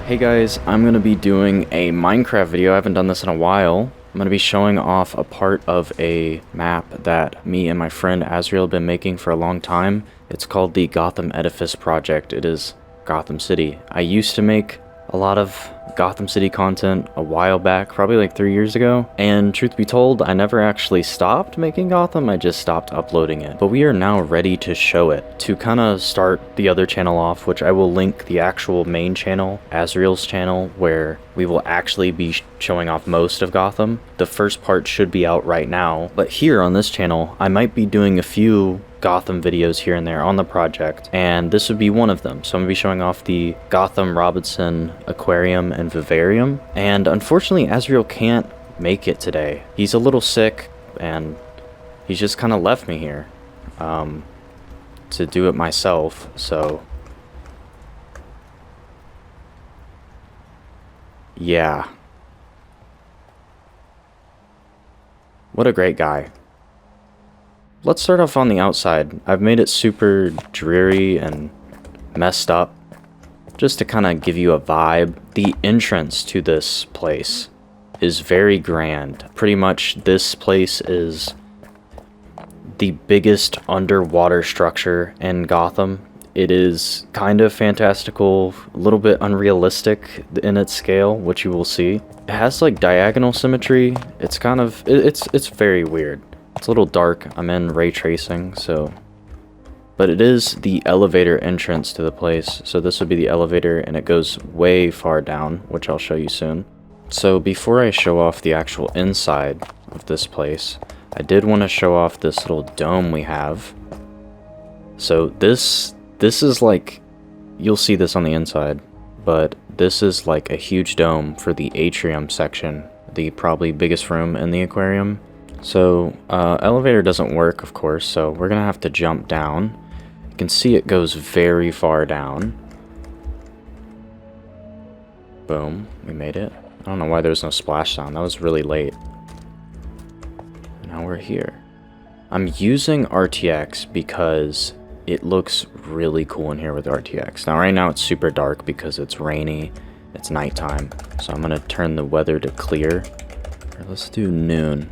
Hey guys, I'm going to be doing a Minecraft video. I haven't done this in a while. I'm going to be showing off a part of a map that me and my friend Azrael have been making for a long time. It's called the Gotham Edifice project. It is Gotham City. I used to make a lot of Gotham City content a while back, probably like 3 years ago, and truth be told, I never actually stopped making Gotham, I just stopped uploading it. But we are now ready to show it. To kind of start the other channel off, which I will link the actual main channel, Azrael's channel, where we will actually be showing off most of Gotham. The first part should be out right now, but here on this channel, I might be doing a few Gotham videos here and there on the project, and this would be one of them. So I'm going to be showing off the Gotham Robinson Aquarium and Vivarium, and unfortunately Azrael can't make it today. He's a little sick, and he's just kind of left me here to do it myself, so yeah. What a great guy. Let's start off on the outside. I've made it super dreary and messed up, just to kind of give you a vibe. The entrance to this place is very grand. Pretty much this place is the biggest underwater structure in Gotham. It is kind of fantastical, a little bit unrealistic in its scale, which you will see. It has like diagonal symmetry. It's kind of, it's very weird. It's a little dark. I'm in ray tracing, so... But it is the elevator entrance to the place. So this would be the elevator, and it goes way far down, which I'll show you soon. So before I show off the actual inside of this place, I did want to show off this little dome we have. So this is like... You'll see this on the inside, but this is like a huge dome for the Atrium section, the probably biggest room in the aquarium. So, elevator doesn't work, of course, so we're gonna have to jump down. You can see it goes very far down. Boom, we made it. I don't know why there's no splash sound, that was really late. Now we're here. I'm using RTX because it looks really cool in here with RTX. Now right now it's super dark because it's rainy, it's nighttime. So I'm gonna turn the weather to clear. Let's do noon.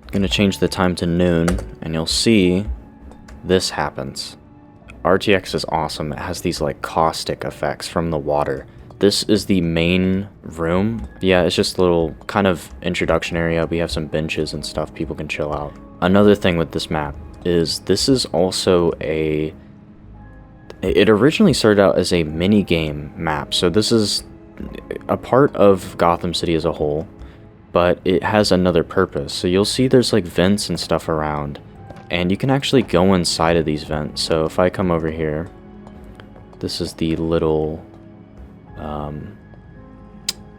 Gonna change the time to noon, and you'll see this happens. RTX is awesome. It has these like caustic effects from the water. This is the main room. Yeah, it's just a little kind of introduction area. We have some benches and stuff people can chill out. Another thing with this map is this is also it originally started out as a mini game map. So this is a part of Gotham City as a whole, but it has another purpose. So you'll see there's like vents and stuff around, and you can actually go inside of these vents. So if I come over here, this is the little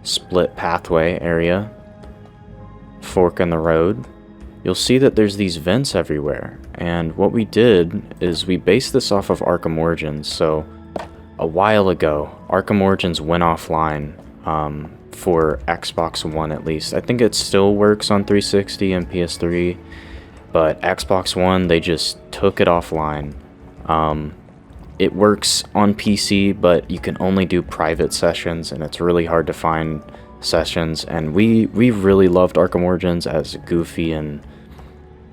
split pathway area, fork in the road. You'll see that there's these vents everywhere, and what we did is we based this off of Arkham Origins. So a while ago, Arkham Origins went offline for Xbox One at least. I think it still works on 360 and PS3, but Xbox One, they just took it offline. It works on PC, but you can only do private sessions, and it's really hard to find sessions. And we really loved Arkham Origins, as goofy and,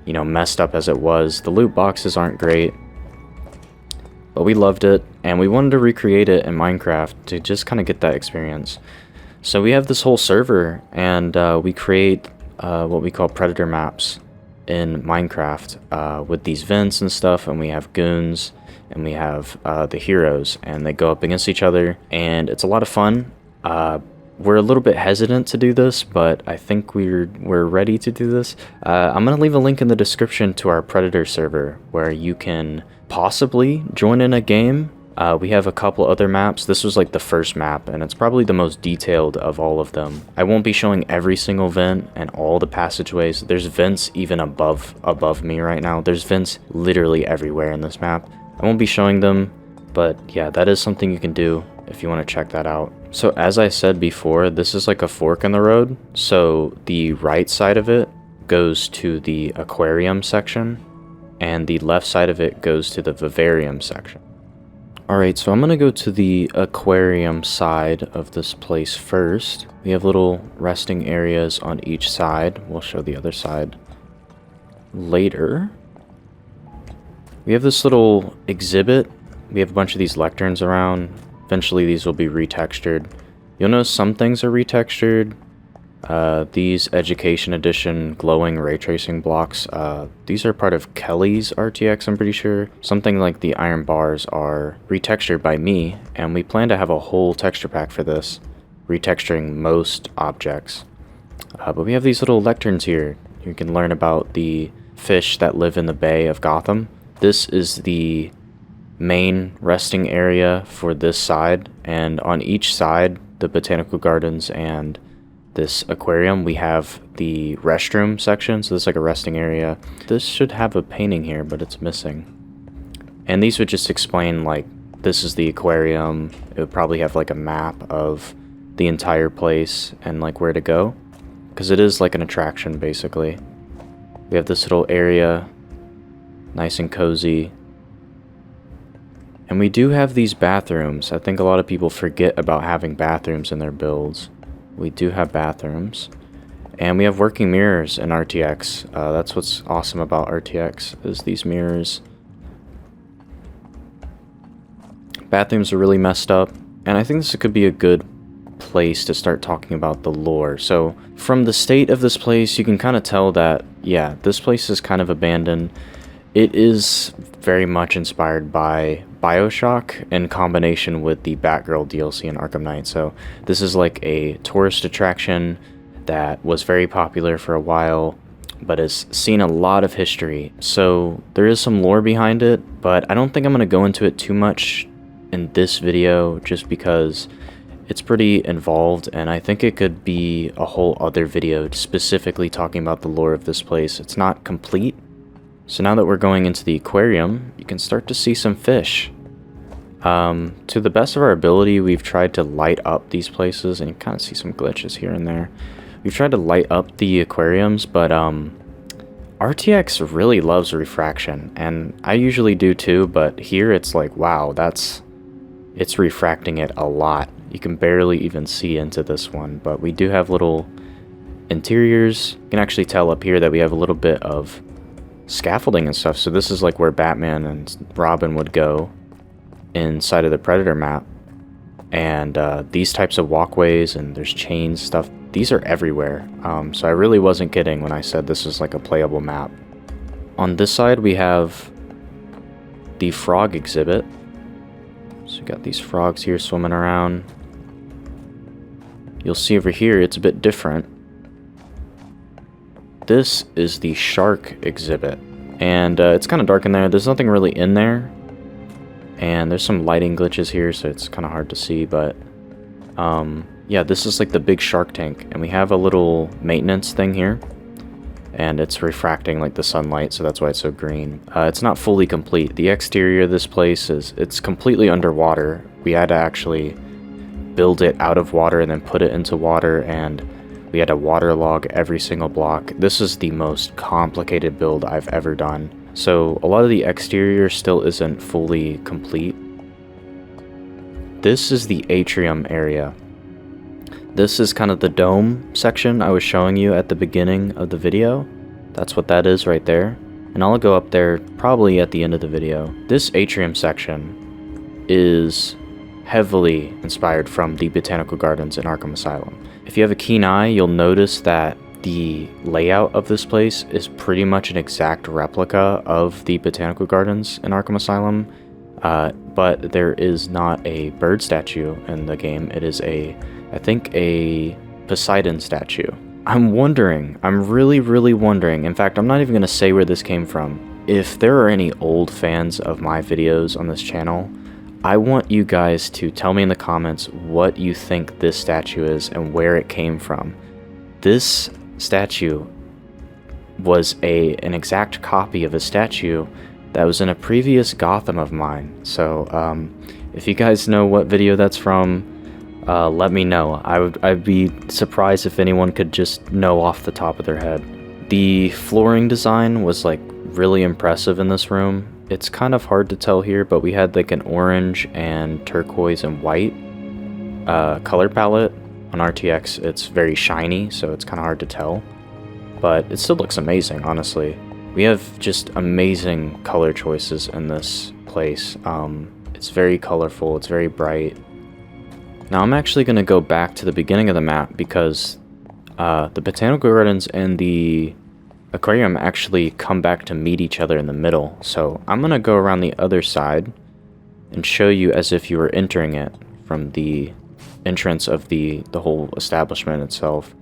you know, messed up as it was. The loot boxes aren't great, but we loved it, and we wanted to recreate it in Minecraft to just kind of get that experience. So we have this whole server, and we create what we call predator maps in Minecraft with these vents and stuff, and we have goons, and we have the heroes, and they go up against each other, and it's a lot of fun. We're a little bit hesitant to do this, but I think we're ready to do this. I'm going to leave a link in the description to our predator server where you can possibly join in a game. We have a couple other maps. This was like the first map, and it's probably the most detailed of all of them. I won't be showing every single vent and all the passageways. There's vents even above me right now. There's vents literally everywhere in this map. I won't be showing them, but yeah, that is something you can do if you want to check that out. So as I said before, this is like a fork in the road. So the right side of it goes to the aquarium section, and the left side of it goes to the vivarium section. Alright, so I'm gonna go to the aquarium side of this place first. We have little resting areas on each side. We'll show the other side later. We have this little exhibit. We have a bunch of these lecterns around. Eventually these will be retextured. You'll notice some things are retextured. These Education Edition glowing ray tracing blocks, these are part of Kelly's RTX, I'm pretty sure. Something like the iron bars are retextured by me, and we plan to have a whole texture pack for this, retexturing most objects. But we have these little lecterns here. You can learn about the fish that live in the Bay of Gotham. This is the main resting area for this side, and on each side, the Botanical Gardens and this aquarium, we have the restroom section, so this is like a resting area. This should have a painting here, but it's missing. And these would just explain, like, this is the aquarium. It would probably have like a map of the entire place and like where to go, because it is like an attraction basically. We have this little area, nice and cozy. And we do have these bathrooms. I think a lot of people forget about having bathrooms in their builds. We do have bathrooms. And we have working mirrors in RTX. That's what's awesome about RTX, is these mirrors. Bathrooms are really messed up. And I think this could be a good place to start talking about the lore. So, from the state of this place, you can kind of tell that, yeah, this place is kind of abandoned. It is very much inspired by BioShock in combination with the Batgirl DLC in Arkham Knight. So this is like a tourist attraction that was very popular for a while, but has seen a lot of history. So there is some lore behind it, but I don't think I'm going to go into it too much in this video just because it's pretty involved, and I think it could be a whole other video specifically talking about the lore of this place. It's not complete. So now that we're going into the aquarium, you can start to see some fish. To the best of our ability, we've tried to light up these places, and you kind of see some glitches here and there. We've tried to light up the aquariums, but RTX really loves refraction, and I usually do too, but here it's like, wow, it's refracting it a lot. You can barely even see into this one, but we do have little interiors. You can actually tell up here that we have a little bit of scaffolding and stuff. So this is like where Batman and Robin would go inside of the Predator map. And these types of walkways, and there's chains, stuff, these are everywhere. So I really wasn't kidding when I said this is like a playable map. On this side we have the frog exhibit. So we got these frogs here swimming around. You'll see over here it's a bit different. This is the shark exhibit, and it's kind of dark in there. There's nothing really in there, and there's some lighting glitches here, so it's kind of hard to see, but yeah, this is like the big shark tank, and we have a little maintenance thing here, and it's refracting like the sunlight, so that's why it's so green. It's not fully complete. The exterior of this place it's completely underwater. We had to actually build it out of water and then put it into water, and we had to waterlog every single block. This is the most complicated build I've ever done. So a lot of the exterior still isn't fully complete. This is the Atrium area. This is kind of the dome section I was showing you at the beginning of the video. That's what that is right there. And I'll go up there probably at the end of the video. This Atrium section is heavily inspired from the Botanical Gardens in Arkham Asylum. If you have a keen eye, you'll notice that the layout of this place is pretty much an exact replica of the Botanical Gardens in Arkham Asylum, but there is not a bird statue in the game. It is I think a Poseidon statue. I'm really wondering, in fact, I'm not even going to say where this came from. If there are any old fans of my videos on this channel, I want you guys to tell me in the comments what you think this statue is and where it came from. This statue was an exact copy of a statue that was in a previous Gotham of mine. So if you guys know what video that's from, let me know. I'd be surprised if anyone could just know off the top of their head. The flooring design was like really impressive in this room. It's kind of hard to tell here, but we had like an orange and turquoise and white color palette. On RTX, it's very shiny, so it's kind of hard to tell. But it still looks amazing, honestly. We have just amazing color choices in this place. It's very colorful, it's very bright. Now I'm actually going to go back to the beginning of the map because the Botanical Gardens and the aquarium actually come back to meet each other in the middle. So I'm going to go around the other side and show you as if you were entering it from the entrance of the whole establishment itself.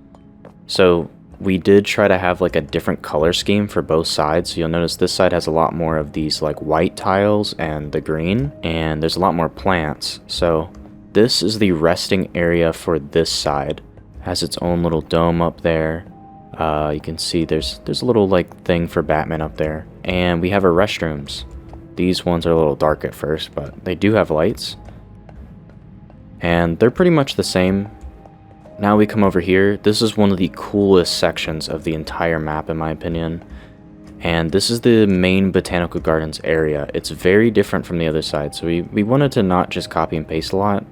So we did try to have like a different color scheme for both sides. So you'll notice this side has a lot more of these like white tiles and the green, and there's a lot more plants. So this is the resting area for this side. It has its own little dome up there. You can see there's a little like thing for Batman up there. And we have our restrooms. These ones are a little dark at first, but they do have lights. And they're pretty much the same. Now we come over here. This is one of the coolest sections of the entire map in my opinion. And this is the main Botanical Gardens area. It's very different from the other side. So we wanted to not just copy and paste a lot.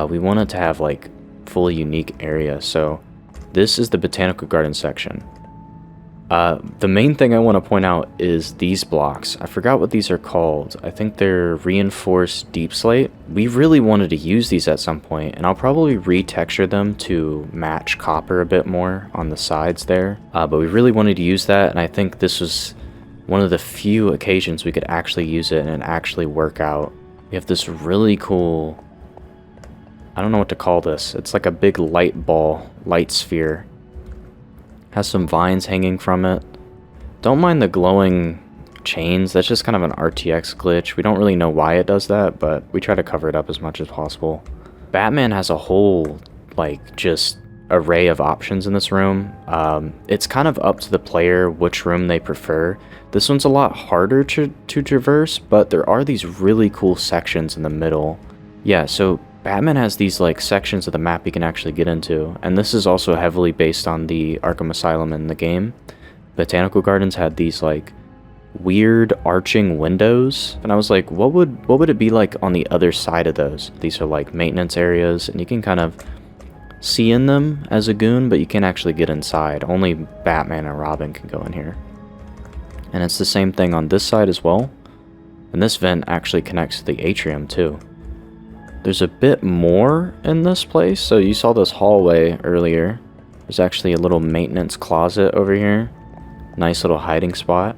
We wanted to have like fully unique area. So this is the Botanical Garden section. The main thing I want to point out is these blocks. I forgot what these are called. I think they're reinforced deep slate. We really wanted to use these at some point, and I'll probably retexture them to match copper a bit more on the sides there. But we really wanted to use that, and I think this was one of the few occasions we could actually use it and actually work out. We have this really cool, I don't know what to call this. It's like a big light ball, light sphere. Has some vines hanging from it. Don't mind the glowing chains. That's just kind of an RTX glitch. We don't really know why it does that, but we try to cover it up as much as possible. Batman has a whole, like, just array of options in this room. It's kind of up to the player which room they prefer. This one's a lot harder to traverse, but there are these really cool sections in the middle. Yeah, so Batman has these like sections of the map you can actually get into, and this is also heavily based on the Arkham Asylum in the game. Botanical Gardens had these like weird arching windows, and I was like, what would it be like on the other side of those? These are like maintenance areas, and you can kind of see in them as a goon, but you can't actually get inside. Only Batman and Robin can go in here. And it's the same thing on this side as well. And this vent actually connects to the atrium too. There's a bit more in this place. So you saw this hallway earlier. There's actually a little maintenance closet over here. Nice little hiding spot.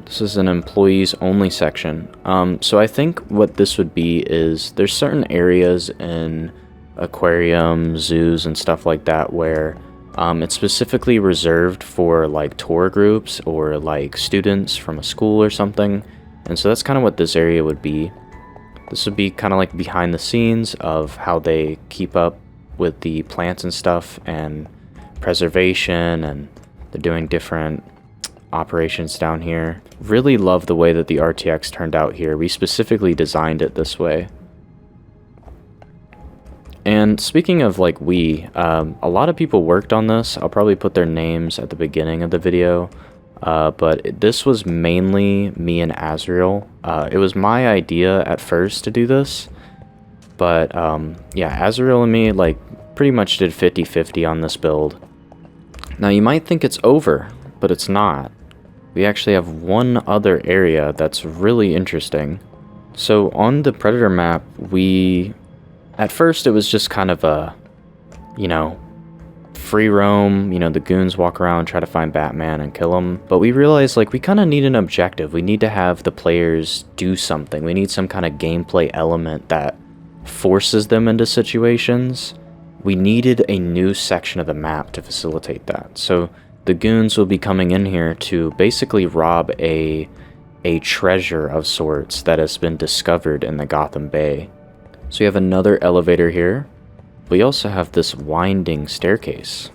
This is an employees only section. So I think what this would be is there's certain areas in aquariums, zoos, and stuff like that where it's specifically reserved for like tour groups or like students from a school or something. And so that's kind of what this area would be. This would be kind of like behind the scenes of how they keep up with the plants and stuff and preservation, and they're doing different operations down here. Really love the way that the RTX turned out here. We specifically designed it this way. And speaking of like a lot of people worked on this. I'll probably put their names at the beginning of the video. But this was mainly me and Azrael. It was my idea at first to do this, but yeah, Azrael and me like pretty much did 50-50 on this build. Now you might think it's over, but it's not. We actually have one other area that's really interesting. So on the Predator map, at first it was just kind of a, free roam, the goons walk around, try to find Batman and kill him. But we realized like we kind of need an objective. We need to have the players do something. We need some kind of gameplay element that forces them into situations. We needed a new section of the map to facilitate that. So the goons will be coming in here to basically rob a treasure of sorts that has been discovered in the Gotham Bay. So you have another elevator here. We also have this winding staircase.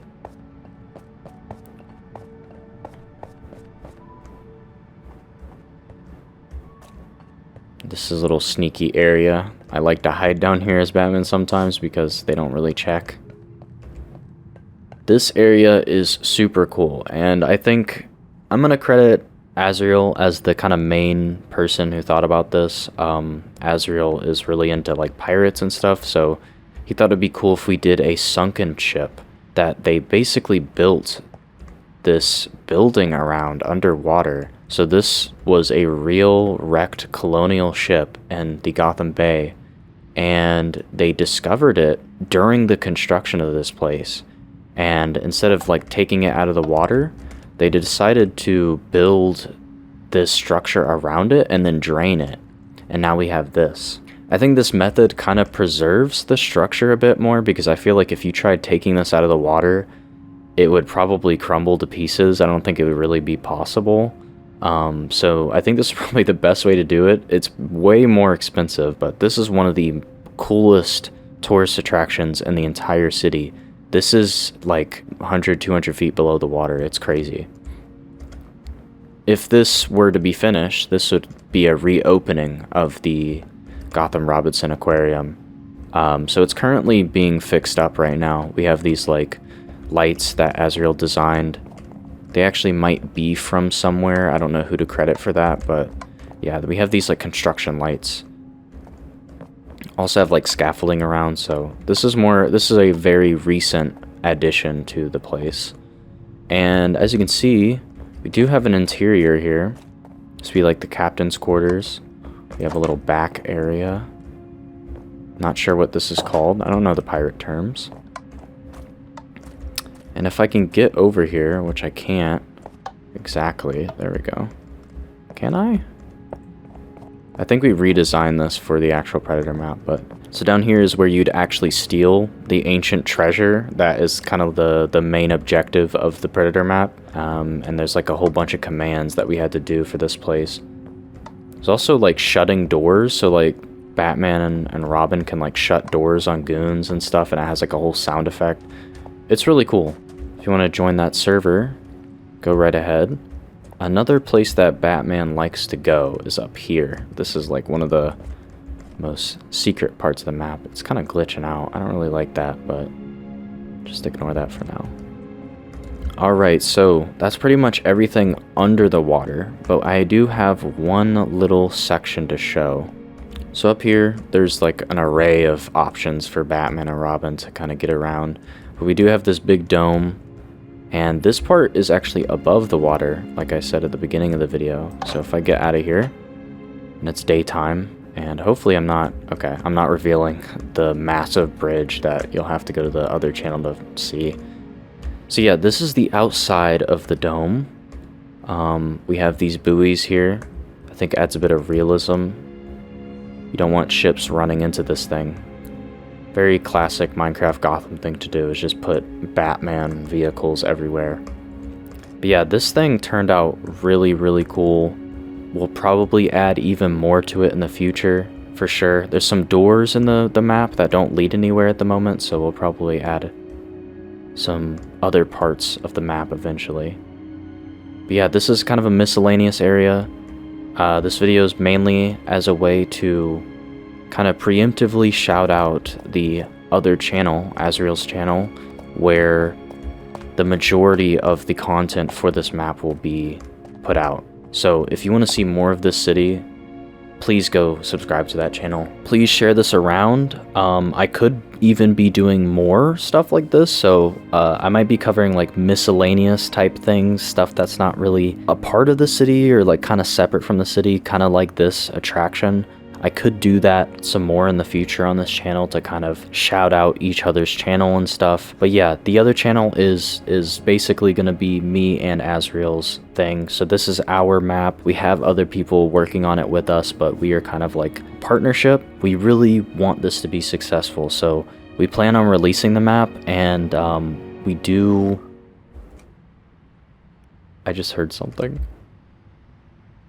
This is a little sneaky area. I like to hide down here as Batman sometimes because they don't really check. This area is super cool, and I think I'm going to credit Azrael as the kind of main person who thought about this. Azrael is really into like pirates and stuff, so he thought it'd be cool if we did a sunken ship that they basically built this building around underwater. So this was a real wrecked colonial ship in the Gotham Bay, and they discovered it during the construction of this place. And instead of like taking it out of the water, they decided to build this structure around it and then drain it. And now we have this. I think this method kind of preserves the structure a bit more, because I feel like if you tried taking this out of the water, it would probably crumble to pieces. I don't think it would really be possible. So I think this is probably the best way to do it. It's way more expensive, but this is one of the coolest tourist attractions in the entire city. This is like 100, 200 feet below the water. It's crazy. If this were to be finished, this would be a reopening of the Gotham Robinson Aquarium. So it's currently being fixed up right now. We have these like lights that Azrael designed. They actually might be from somewhere. I don't know who to credit for that, but yeah, we have these like construction lights. Also have like scaffolding around, so this is a very recent addition to the place. And as you can see, we do have an interior here. This would be like the captain's quarters. We have a little back area. Not sure what this is called. I don't know the pirate terms. And if I can get over here, which I can't exactly, there we go. Can I? I think we redesigned this for the actual Predator map, but so down here is where you'd actually steal the ancient treasure that is kind of the main objective of the Predator map. And there's like a whole bunch of commands that we had to do for this place. There's also like shutting doors, so like Batman and Robin can like shut doors on goons and stuff, and it has like a whole sound effect. It's really cool. If you want to join that server, go right ahead. Another place that Batman likes to go is up here. This is like one of the most secret parts of the map. It's kind of glitching out. I don't really like that, but just ignore that for now. Alright, so that's pretty much everything under the water, but I do have one little section to show. So up here, there's like an array of options for Batman and Robin to kind of get around. But we do have this big dome, and this part is actually above the water, like I said at the beginning of the video. So if I get out of here, and it's daytime, and hopefully I'm not revealing the massive bridge that you'll have to go to the other channel to see. So yeah, this is the outside of the dome. We have these buoys here. I think adds a bit of realism. You don't want ships running into this thing. Very classic Minecraft Gotham thing to do is just put Batman vehicles everywhere. But yeah, this thing turned out really, really cool. We'll probably add even more to it in the future, for sure. There's some doors in the map that don't lead anywhere at the moment, so we'll probably add some other parts of the map eventually. But yeah, this is kind of a miscellaneous area. This video is mainly as a way to kind of preemptively shout out the other channel, Azrael's channel, where the majority of the content for this map will be put out. So if you want to see more of this city, please go subscribe to that channel. Please share this around. I could even be doing more stuff like this, so I might be covering like miscellaneous type things, stuff that's not really a part of the city or like kind of separate from the city, kind of like this attraction. I could do that some more in the future on this channel to kind of shout out each other's channel and stuff. But yeah, the other channel is basically going to be me and Azrael's thing. So this is our map. We have other people working on it with us, but we are kind of like partnership. We really want this to be successful. So we plan on releasing the map, and we do... I just heard something.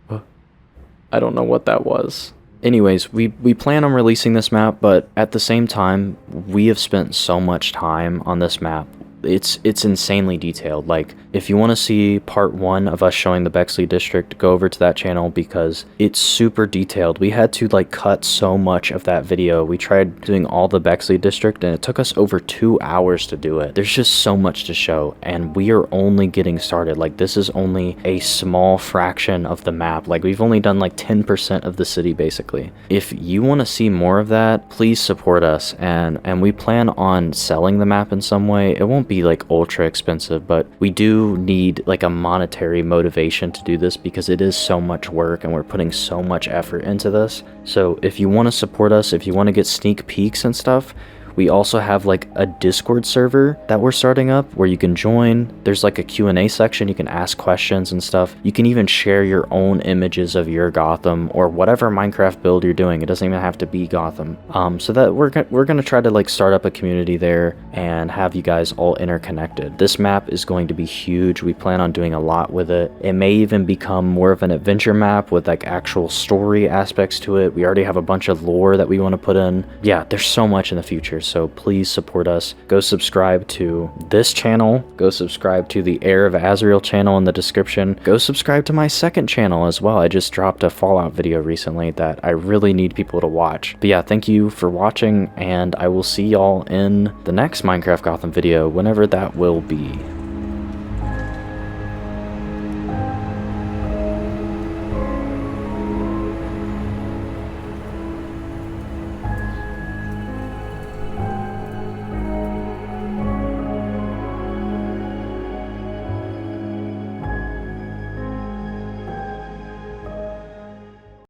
I don't know what that was. Anyways, we plan on releasing this map, but at the same time, we have spent so much time on this map. it's insanely detailed. Like, if you want to see part 1 of us showing the Bexley district, go over to that channel because it's super detailed. We had to like cut so much of that video. We tried doing all the Bexley district and it took us over 2 hours to do it. There's just so much to show, and we are only getting started. Like, this is only a small fraction of the map. Like, we've only done like 10% of the city basically. If you want to see more of that, please support us, and we plan on selling the map in some way. It won't be like ultra expensive, but we do need like a monetary motivation to do this because it is so much work and we're putting so much effort into this. So if you want to support us, if you want to get sneak peeks and stuff, we also have like a Discord server that we're starting up where you can join. There's like a Q&A section. You can ask questions and stuff. You can even share your own images of your Gotham or whatever Minecraft build you're doing. It doesn't even have to be Gotham. So that we're going to try to like start up a community there and have you guys all interconnected. This map is going to be huge. We plan on doing a lot with it. It may even become more of an adventure map with like actual story aspects to it. We already have a bunch of lore that we want to put in. Yeah, there's so much in the future. So please support us. Go subscribe to this channel. Go subscribe to the HeirOfAzrael channel in the description. Go subscribe to my second channel as well. I just dropped a Fallout video recently that I really need people to watch. But yeah, thank you for watching, and I will see y'all in the next Minecraft Gotham video, whenever that will be.